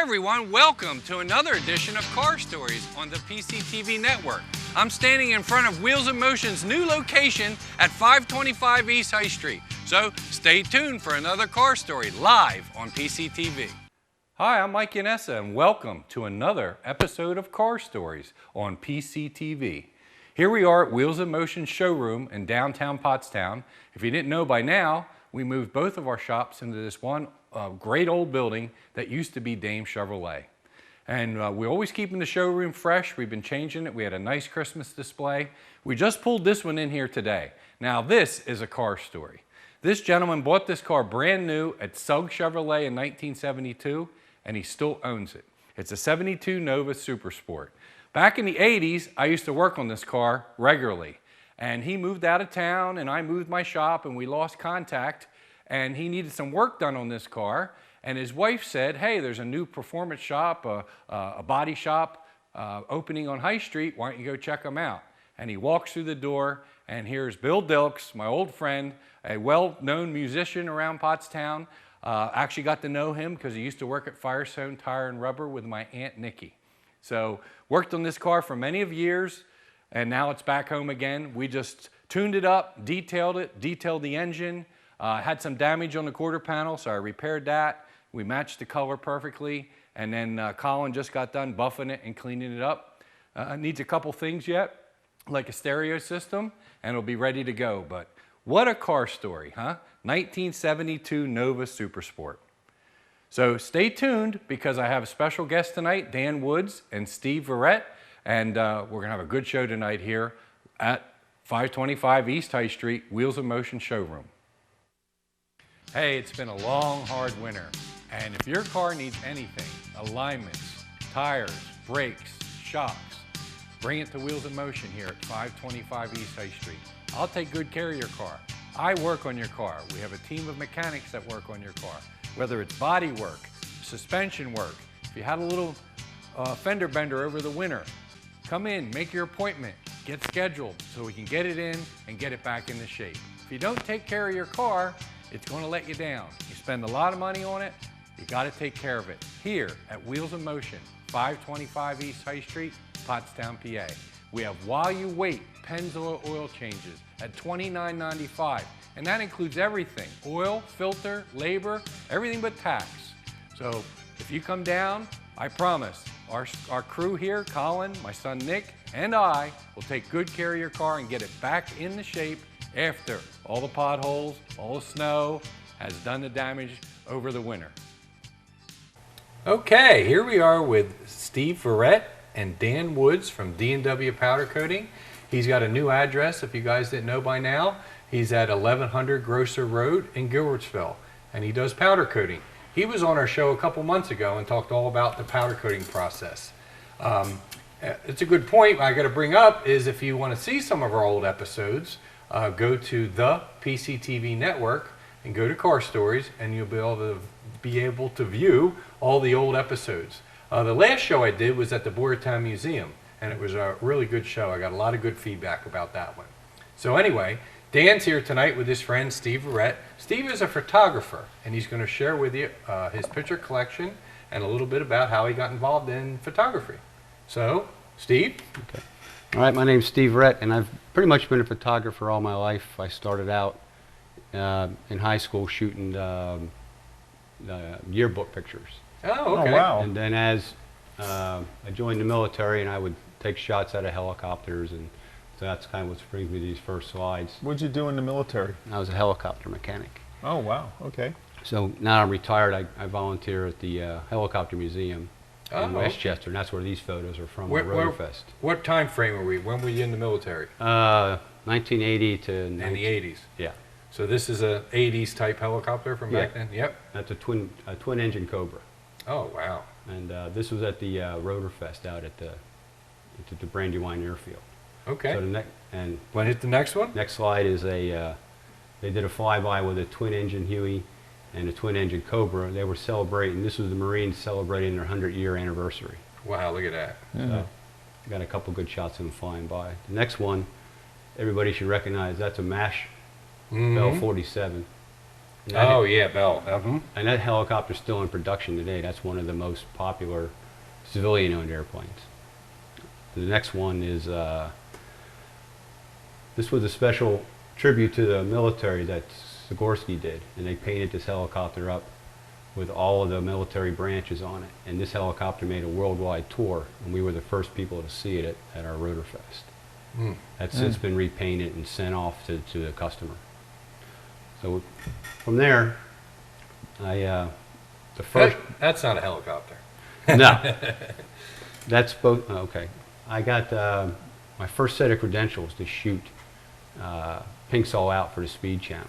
everyone, welcome to another edition of Car Stories on the PCTV network. I'm standing in front of Wheels in Motion's new location at 525 East High Street. So stay tuned for another car story live on PCTV. Hi, I'm Mike Yanessa and welcome to another episode of Car Stories on PCTV. Here we are at Wheels in Motion showroom in downtown Pottstown. If you didn't know by now, we moved both of our shops into this one great old building that used to be Dame Chevrolet. And we're always keeping the showroom fresh. We've been changing it. We had a nice Christmas display. We just pulled this one in here today. Now this is a car story. This gentleman bought this car brand new at Sugg Chevrolet in 1972, and he still owns it. It's a 72 Nova Supersport. Back in the 80s, I used to work on this car regularly. And he moved out of town, and I moved my shop, and we lost contact. And he needed some work done on this car. And his wife said, hey, there's a new performance shop, a body shop opening on High Street. Why don't you go check them out? And he walks through the door, and here's Bill Dilks, my old friend, a well-known musician around Pottstown. Actually got to know him because he used to work at Firestone Tire and Rubber with my Aunt Nikki. So worked on this car for many of years, and now it's back home again. We just tuned it up, detailed the engine. Had some damage on the quarter panel, so I repaired that. We matched the color perfectly, and then Colin just got done buffing it and cleaning it up. Needs a couple things yet, like a stereo system, and it'll be ready to go. But what a car story, huh? 1972 Nova Supersport. So stay tuned because I have a special guest tonight, Dan Woods and Steve Rhett, and we're going to have a good show tonight here at 525 East High Street, Wheels in Motion showroom. Hey, it's been a long, hard winter, and if your car needs anything, alignments, tires, brakes, shocks, bring it to Wheels in Motion here at 525 East High Street. I'll take good care of your car. I work on your car. We have a team of mechanics that work on your car. Whether it's body work, suspension work, if you had a little fender bender over the winter, come in, make your appointment, get scheduled so we can get it in and get it back into shape. If you don't take care of your car, it's going to let you down. You spend a lot of money on it, you got to take care of it. Here at Wheels in Motion, 525 East High Street, Pottstown, PA. We have while you wait Pennzoil oil changes at $29.95, and that includes everything: oil, filter, labor, everything but tax. So if you come down, I promise our crew here, Colin, my son Nick, and I will take good care of your car and get it back in the shape after all the potholes, all the snow has done the damage over the winter. Okay, here we are with Steve Rhett and Dan Woods from Dnw Powder Coating. He's got a new address, if you guys didn't know by now. He's at 1100 Grosser Road in Gilbertsville, and he does powder coating. He was on our show a couple months ago and talked all about the powder coating process. It's a good point I got to bring up is if you want to see some of our old episodes, go to the PCTV network and go to Car Stories, and you'll be able to view all the old episodes. The last show I did was at the Boyertown Museum, and it was a really good show. I got a lot of good feedback about that one. So anyway, Dan's here tonight with his friend Steve Rhett. Steve is a photographer, and he's going to share with you his picture collection and a little bit about how he got involved in photography. So, Steve? Okay. All right, my name's Steve Rhett, and I've pretty much been a photographer all my life. I started out in high school shooting yearbook pictures. Oh, okay. Oh, wow. And then as I joined the military, and I would take shots out of helicopters, and so that's kind of what brings me to these first slides. What'd you do in the military? I was a helicopter mechanic. Oh, wow. Okay. So now I'm retired. I volunteer at the Helicopter Museum in Westchester, and that's where these photos are from, Rotorfest. What time frame are we? When were you in the military? 1980 to... In the 80s? Yeah. So this is a 80s type helicopter from back then? Yep. That's a twin engine Cobra. Oh, wow. And this was at the Rotorfest out at the Brandywine Airfield. Okay. So Want to hit the next one? next slide is they did a flyby with a twin engine Huey and a twin engine Cobra. They were celebrating, this was the Marines celebrating their 100-year anniversary. Wow, look at that. So I got a couple good shots of them flying by. The next one, everybody should recognize, that's a MASH Bell 47. Oh, yeah, Bell. And that helicopter's still in production today. That's one of the most popular civilian-owned airplanes. The next one is, this was a special tribute to the military that Sikorsky did, and they painted this helicopter up with all of the military branches on it. And this helicopter made a worldwide tour, and we were the first people to see it at our Rotorfest. That's since been repainted and sent off to the customer. So from there, the first... That's not a helicopter. No. That's both... Okay. I got my first set of credentials to shoot Pinks All Out for the Speed Channel.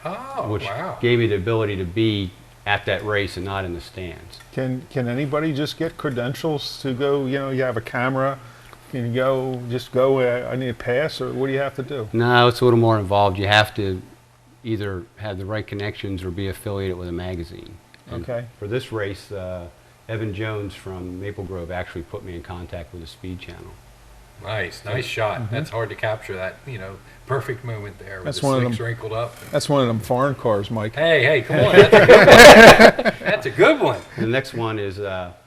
Oh, which wow. gave me the ability to be at that race and not in the stands. Can anybody just get credentials to go? You know, you have a camera. Can you go? I need a pass, or what do you have to do? No, it's a little more involved. You have to either have the right connections or be affiliated with a magazine. And Okay. for this race, Evan Jones from Maple Grove actually put me in contact with the Speed Channel. Nice shot. That's hard to capture, that, perfect moment there with That's the one of slicks them- wrinkled up. That's one of them foreign cars, Mike. Hey, come on. That's a good one. That's a good one. The next one is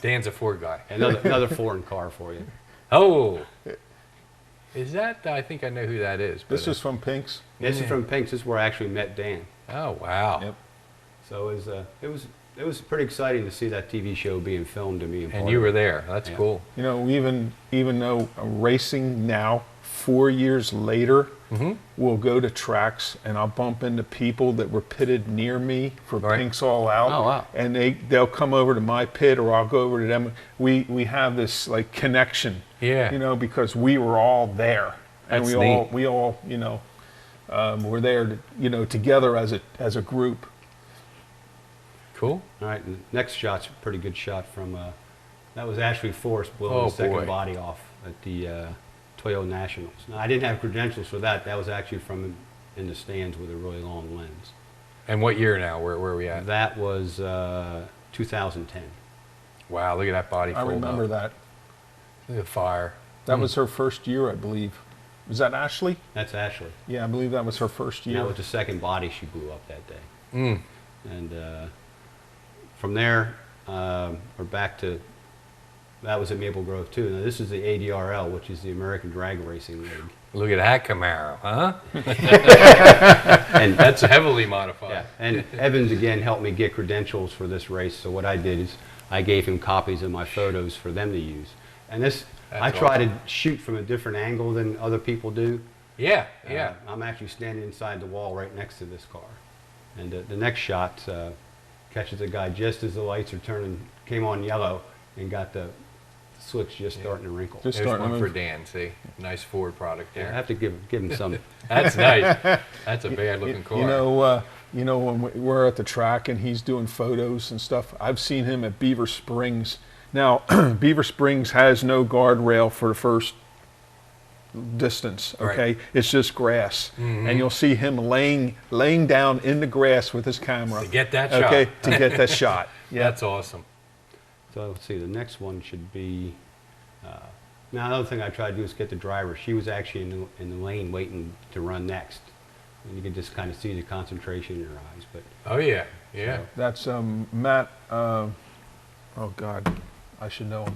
Dan's a Ford guy. another foreign car for you. Oh. Is that, I think I know who that is. This but, is from Pink's. This is from Pinks. This is where I actually met Dan. Oh, wow. Yep. So it was pretty exciting to see that TV show being filmed and being part And of you it. were there. That's Yeah. cool. You know, even though racing now, 4 years later, we'll go to tracks and I'll bump into people that were pitted near me for Right. Pinks All Out. Oh, wow. And they'll come over to my pit or I'll go over to them. We have this like connection. Yeah. You know, because we were all there. And That's we all were there together as a group. Cool. All right, and the next shot's a pretty good shot from, that was actually Forrest blowing Oh, the second boy. body off at the Toyota Nationals. Now, I didn't have credentials for that. That was actually from in the stands with a really long lens. And what year now? Where are we at? That was 2010. Wow, look at that body I fold remember up. that. Look at the fire. That was her first year, I believe. Was that Ashley? That's Ashley. Yeah, I believe that was her first And year. that was the second body she blew up that day. Mm. And from there, we're back to, that was at Maple Grove too. Now this is the ADRL, which is the American Drag Racing League. Look at that Camaro, huh? And That's heavily modified. yeah, and Evans again helped me get credentials for this race. So what I did is I gave him copies of my photos for them to use. And this, That's I try awesome. to shoot from a different angle than other people do. Yeah, yeah. I'm actually standing inside the wall right next to this car. And the next shot catches the guy just as the lights are turning, came on yellow, and got the switch just starting to wrinkle. Just There's starting to one for move. Dan, see? Nice Ford product I there. have to give him some. That's nice. That's a bad looking car. You know, when we're at the track and he's doing photos and stuff, I've seen him at Beaver Springs. Now, Beaver Springs has no guardrail for the first distance, okay? Right. It's just grass. And you'll see him laying down in the grass with his camera. To get that shot. Okay, to get that shot. Yeah. That's awesome. So let's see, the next one should be, now another thing I tried to do is get the driver. She was actually in the lane waiting to run next. And you can just kind of see the concentration in her eyes. But Oh, yeah. Yeah. That's Matt, oh God, I should know him.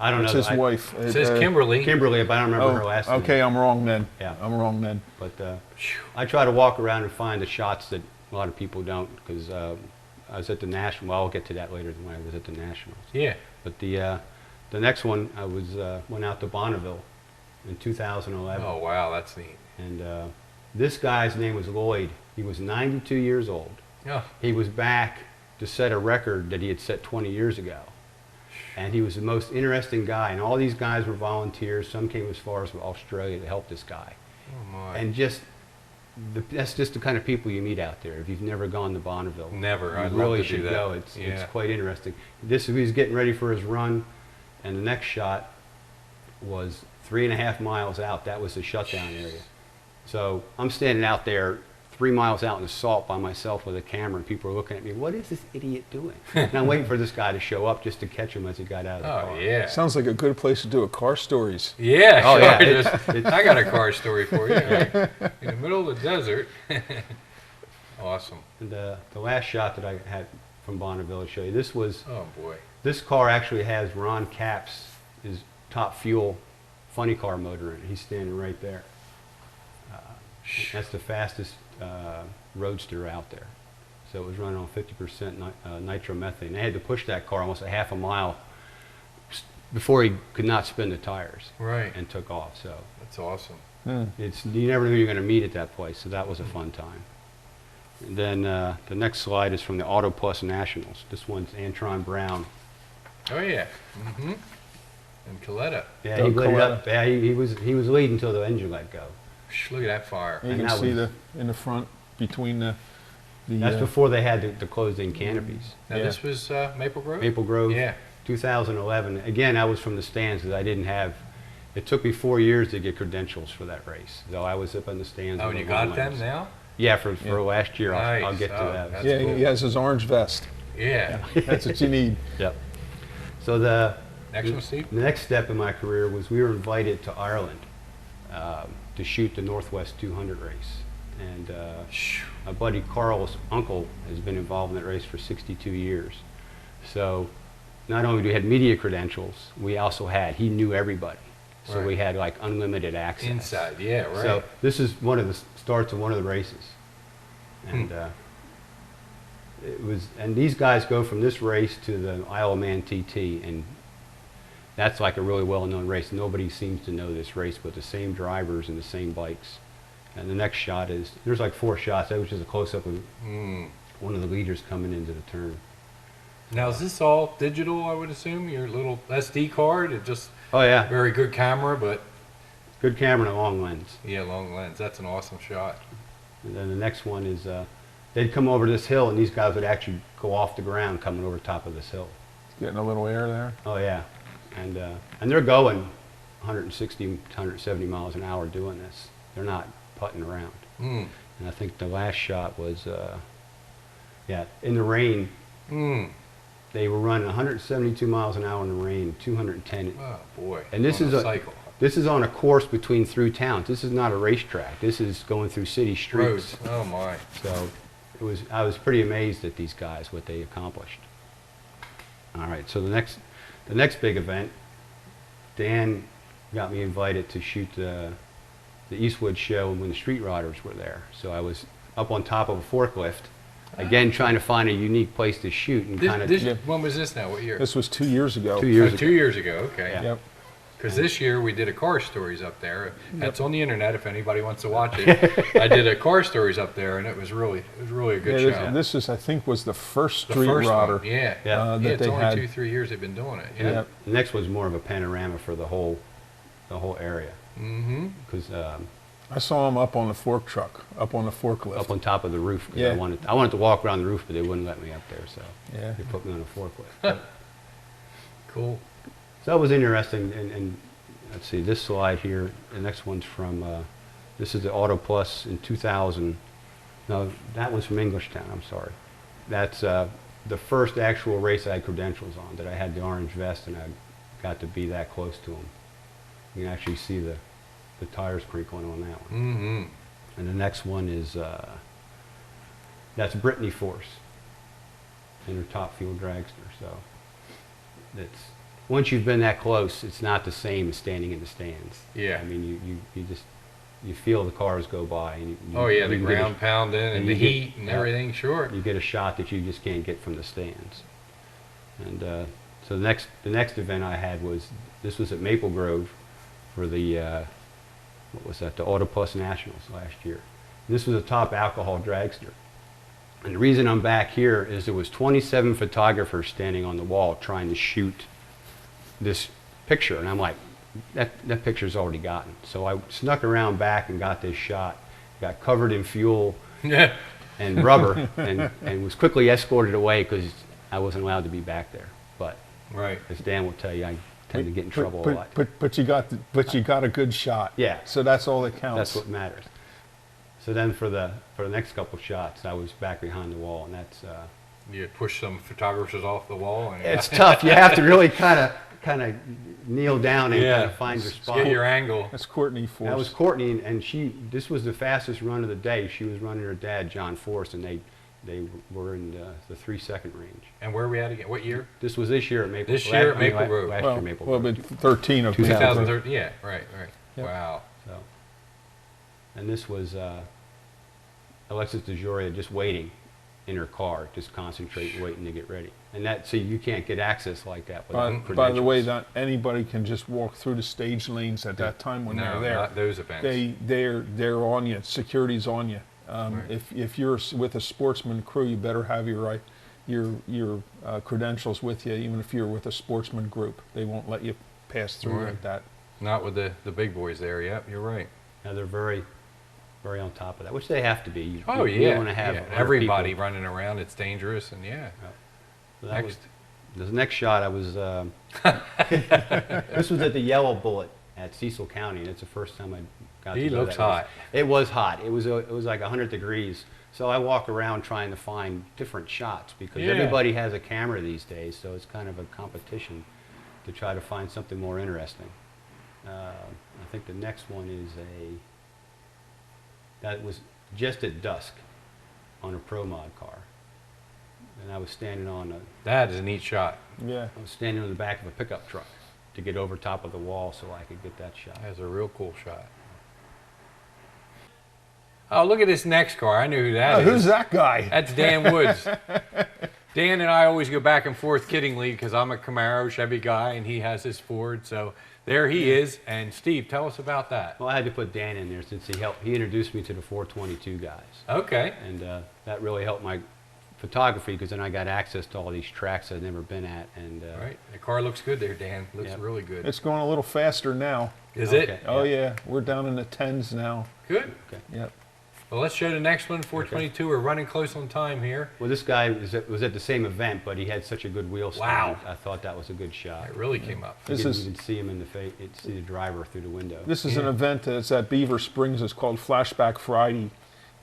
I don't It's know. his wife. It says Kimberly. Kimberly, but I don't remember her last name. Okay, I'm wrong then. Yeah. I'm wrong then. But I try to walk around and find the shots that a lot of people don't, because I was at the National. Well, I'll get to that later when I was at the Nationals. Yeah. But the next one, I was went out to Bonneville in 2011, Oh, wow, that's neat. and this guy's name was Lloyd. He was 92 years old. Oh, He was back to set a record that he had set 20 years ago. And he was the most interesting guy. And all these guys were volunteers. Some came as far as Australia to help this guy. oh my. And just, that's just the kind of people you meet out there. If you've never gone to Bonneville, Never. you I'd love really to do should that. go. It's Yeah. quite interesting. He was getting ready for his run, and the next shot was 3.5 miles out. That was the shutdown area. So I'm standing out there 3 miles out in the salt by myself with a camera, and people are looking at me, what is this idiot doing? And I'm waiting for this guy to show up just to catch him as he got out of the car. Oh, yeah. Sounds like a good place to do a car stories. Yeah, Oh, sure. yeah. I got a car story for you. Right? In the middle of the desert. Awesome. And the last shot that I had from Bonneville to show you, this was, Oh, boy. this car actually has Ron Capps, his top fuel funny car motor in it. He's standing right there. That's the fastest roadster out there. So it was running on 50% nitromethane. They had to push that car almost a half a mile before he could not spin the tires. Right. And took off. So That's awesome. you never knew you were going to meet at that place. So that was a fun time. And then the next slide is from the Auto Plus Nationals. This one's Antron Brown. Oh, yeah. Mm-hmm. And Coletta. Yeah, Doug he lit it Coletta. up. Yeah, he was leading until the engine let go. Look at that fire. You And can that see was- in the front between the That's before they had the closed-in canopies. Now, Yeah. this was Maple Grove? Maple Grove, Yeah. 2011. Again, I was from the stands because I didn't have. It took me 4 years to get credentials for that race. So I was up in the stands. Oh, with and you the got home them lanes. now? Yeah, for Yeah. last year. I'll Nice. get to Oh, that. that's Yeah, cool. he has his orange vest. Yeah. That's what you need. Yep. So the Next one, Steve? the next step in my career was we were invited to Ireland to shoot the Northwest 200 race. And my buddy Carl's uncle has been involved in that race for 62 years. So not only do we have media credentials, we also he knew everybody. So Right. we had like unlimited access. Inside, yeah, right. So this is one of the starts of one of the races. And and these guys go from this race to the Isle of Man TT, and that's like a really well-known race. Nobody seems to know this race, but the same drivers and the same bikes. And the next shot is, there's like 4 shots. That was just a close-up of one of the leaders coming into the turn. Now, is this all digital, I would assume? Your little SD card? It just Oh yeah, very good camera, but good camera and a long lens. yeah, long lens. That's an awesome shot. And then the next one is, they'd come over this hill, and these guys would actually go off the ground coming over top of this hill. Getting a little air there. Oh yeah, and they're going 160 to 170 miles an hour doing this. They're not putting around. Mm. And I think the last shot was, in the rain. Mm. They were running 172 miles an hour in the rain, 210. Oh, boy. And this On is a a cycle. This is on a course through towns. This is not a racetrack. This is going through city streets. Roads. Oh, my. So I was pretty amazed at these guys, what they accomplished. All right, so the next big event, Dan got me invited to shoot the Eastwood Show when the Street Riders were there. So I was up on top of a forklift, again trying to find a unique place to shoot and kind of. When was this now? What year? This was 2 years ago. 2 years ago. 2 years ago, okay. Yeah. Yep. Because this year we did a car stories up there. That's on the internet if anybody wants to watch it. I did a car stories up there, and it was really a good Yeah, show. this is, I think, was the first The street first rodder. one, yeah. Yeah. that It's they only had. 2-3 years they've been doing it. Yeah. Yep. The next was more of a panorama for the whole area, Mm-hmm. because I saw him up on the fork truck, up on the forklift. up on top of the roof. 'Cause Yeah. I wanted to walk around the roof, but they wouldn't let me up there, so Yeah. they put me on a forklift. Cool. So that was interesting. And let's see, this slide here, the next one's from, this is the Auto Plus in 2000. No, that was from Englishtown, I'm sorry. That's the first actual race I had credentials on, that I had the orange vest and I got to be that close to them. You can actually see the tires crinkling on that one. Mm-hmm. And the next one is, that's Brittany Force in her top fuel dragster. So that's, once you've been that close, it's not the same as standing in the stands. Yeah. I mean, you just, you feel the cars go by. And Oh, yeah, the you get ground pounding and the you get- heat and yeah. everything, sure. You get a shot that you just can't get from the stands. And so the next event I had this was at Maple Grove for the, what was that, the Auto Plus Nationals last year. And this was a top alcohol dragster. And the reason I'm back here is there was 27 photographers standing on the wall trying to shoot this picture. And I'm like, that picture's already gotten. So I snuck around back and got this shot, got covered in fuel Yeah. and rubber, and was quickly escorted away because I wasn't allowed to be back there. But Right. as Dan will tell you, I tend to get in trouble a lot. But you got a good shot. Yeah. So that's all that counts. That's what matters. So then for the next couple shots, I was back behind the wall, and that's You push some photographers off the wall. And it's tough. You have to really kind of kneel down and kind of find your spot. Get your angle. That's Courtney Force. That was Courtney, and this was the fastest run of the day. She was running her dad, John Force, and they were in the 3-second range. And where are we at again? What year? This was this year at Maple. This year at Maple Grove. Last year Maple Well, Grove. but 13 of 2013. Yeah, right. Yep. Wow. So, and this was Alexis DeJoria just waiting in her car, just concentrating, waiting to get ready. And so you can't get access like that without By the way, not anybody can just walk through the stage lanes at that time when they're there. Not those events. They're on you. Security's on you. Right. If you're with a sportsman crew, you better have your credentials with you. Even if you're with a sportsman group, they won't let you pass through like that. Not with the big boys there. Yep, you're right. Yeah, they're very, very on top of that, which they have to be. You Oh you yeah. want to have Everybody people. running around. It's dangerous, and yeah. So that was, the next shot, I was. This was at the Yellow Bullet at Cecil County, and it's the first time I got to He go looks that race. hot. It was hot. It was like 100 degrees. So I walk around trying to find different shots because everybody has a camera these days. So it's kind of a competition to try to find something more interesting. I think the next one is that was just at dusk on a Pro Mod car. And I was standing on That is a neat shot. Yeah. I was standing on the back of a pickup truck to get over top of the wall so I could get that shot. That's a real cool shot. Oh, look at this next car. I knew who that is. Who's that guy? That's Dan Woods. Dan and I always go back and forth kiddingly because I'm a Camaro Chevy guy and he has his Ford. So there he is. And Steve, tell us about that. Well, I had to put Dan in there since he introduced me to the 422 guys. Okay. And that really helped my photography because then I got access to all these tracks I'd never been at. And Right. The car looks good there, Dan. Looks Yep. really good. It's going a little faster now. Is Okay. it? Oh yeah, we're down in the 10s now. Good. Yep. Well, let's show the next one, 422. We're running close on time here. Well, this guy was at the same event, but he had such a good wheel stand. Wow. I thought that was a good shot. It really came up. This You is can see him in the face, see the driver through the window. This is an event that's at Beaver Springs. It's called Flashback Friday,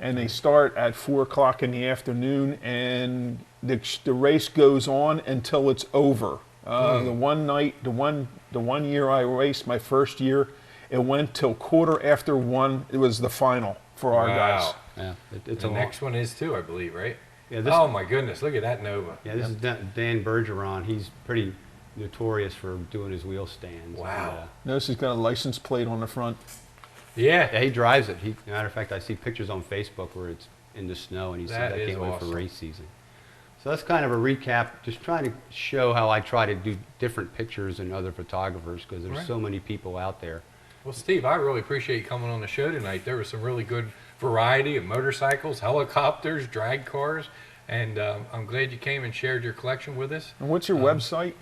and they start at 4 o'clock in the afternoon, and the race goes on until it's over. The one year I raced, my first year, it went till 1:15. It was the final for our guys. Yeah, it's The a next one is too, I believe, right? Yeah, this, Oh my goodness, look at that Nova. yeah, this is Dan Bergeron. He's pretty notorious for doing his wheel stands. Wow. And, Notice he's got a license plate on the front. yeah, Yeah. he drives it. Matter of fact, I see pictures on Facebook where it's in the snow, and he says, That "I is can't wait awesome. for race season." So that's kind of a recap, just trying to show how I try to do different pictures than other photographers because there's Right. so many people out there. Well, Steve, I really appreciate you coming on the show tonight. There was some really good variety of motorcycles, helicopters, drag cars, and I'm glad you came and shared your collection with us. And what's your website?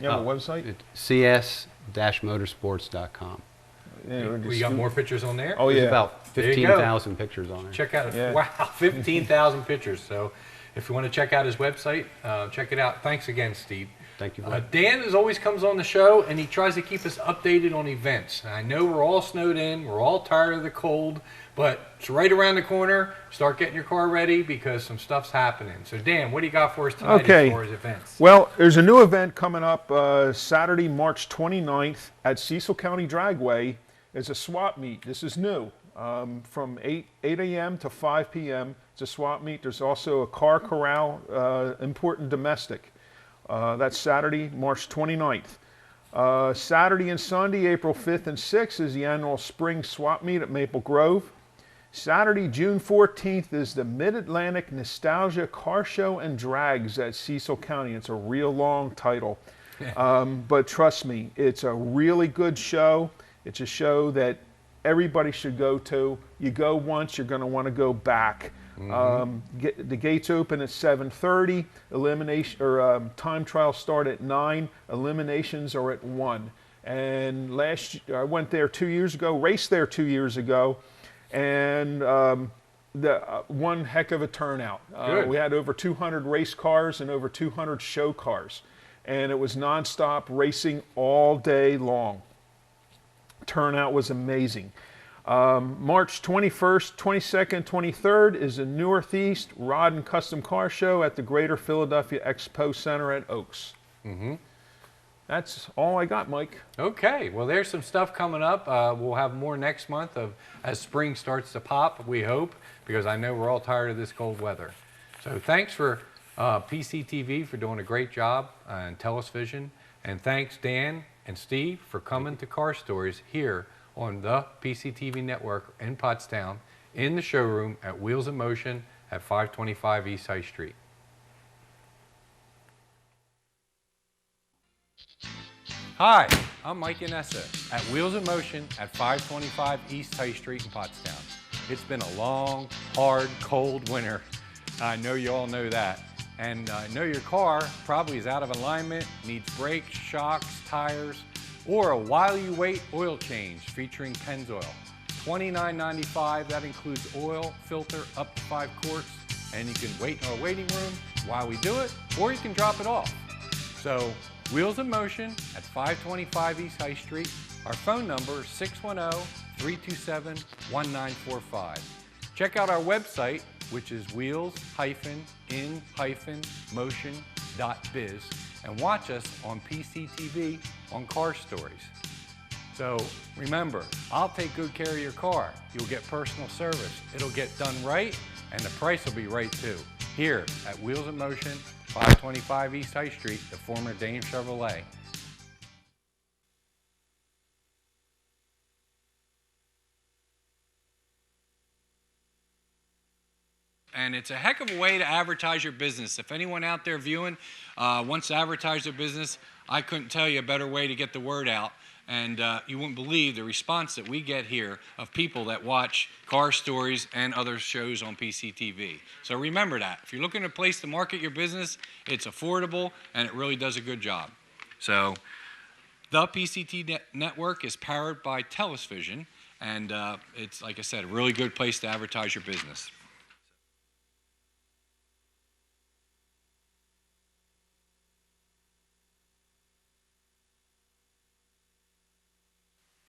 You have a Oh, website? it's cs-motorsports.com. Yeah, We got more pictures on there. Oh There's yeah. about There you go. 15,000 pictures on it. Check out it. Yeah. Wow, 15,000 pictures. So if you want to check out his website, check it out. Thanks again, Steve. Thank you. Dan always comes on the show and he tries to keep us updated on events. And I know we're all snowed in, we're all tired of the cold, but it's right around the corner. Start getting your car ready because some stuff's happening. So Dan, what do you got for us tonight Okay. as far as events? Well, there's a new event coming up Saturday, March 29th at Cecil County Dragway. It's a swap meet. This is new. From 8 a.m. to 5 p.m. It's a swap meet. There's also a car corral, important domestic. That's Saturday, March 29th. Saturday and Sunday, April 5th and 6th is the annual spring swap meet at Maple Grove. Saturday, June 14th is the Mid-Atlantic Nostalgia Car Show and Drags at Cecil County. It's a real long title. But trust me, it's a really good show. It's a show that everybody should go to. You go once, you're going to want to go back. The gates open at 7:30. Time trials start at 9. Eliminations are at 1. And I went there 2 years ago, raced there 2 years ago, and one heck of a turnout. We had over 200 race cars and over 200 show cars, and it was nonstop racing all day long. Turnout was amazing. March 21st, 22nd, 23rd is the Northeast Rod and Custom Car Show at the Greater Philadelphia Expo Center at Oaks. That's all I got, Mike. Okay, well, there's some stuff coming up. We'll have more next month as spring starts to pop, we hope, because I know we're all tired of this cold weather. So thanks for PCTV for doing a great job and Television. And thanks, Dan and Steve, for coming to Car Stories here on the PCTV network in Pottstown in the showroom at Wheels in Motion at 525 East High Street. Hi, I'm Mike Inessa at Wheels in Motion at 525 East High Street in Pottstown. It's been a long, hard, cold winter. I know you all know that. And I know your car probably is out of alignment, needs brakes, shocks, tires, or a while you wait oil change featuring Pennzoil. $29.95, that includes oil, filter, up to 5 quarts, and you can wait in our waiting room while we do it, or you can drop it off. So, Wheels in Motion at 525 East High Street. Our phone number is 610-327-1945. Check out our website, which is wheels-in-motion.biz, and watch us on PCTV on Car Stories. So remember, I'll take good care of your car. You'll get personal service. It'll get done right, and the price will be right too. Here at Wheels in Motion, 525 East High Street, the former Dane Chevrolet. And it's a heck of a way to advertise your business. If anyone out there viewing wants to advertise their business, I couldn't tell you a better way to get the word out. And you wouldn't believe the response that we get here of people that watch Car Stories and other shows on PCTV. So remember that. If you're looking at a place to market your business, it's affordable and it really does a good job. So the PCT network is powered by Television, and it's, like I said, a really good place to advertise your business.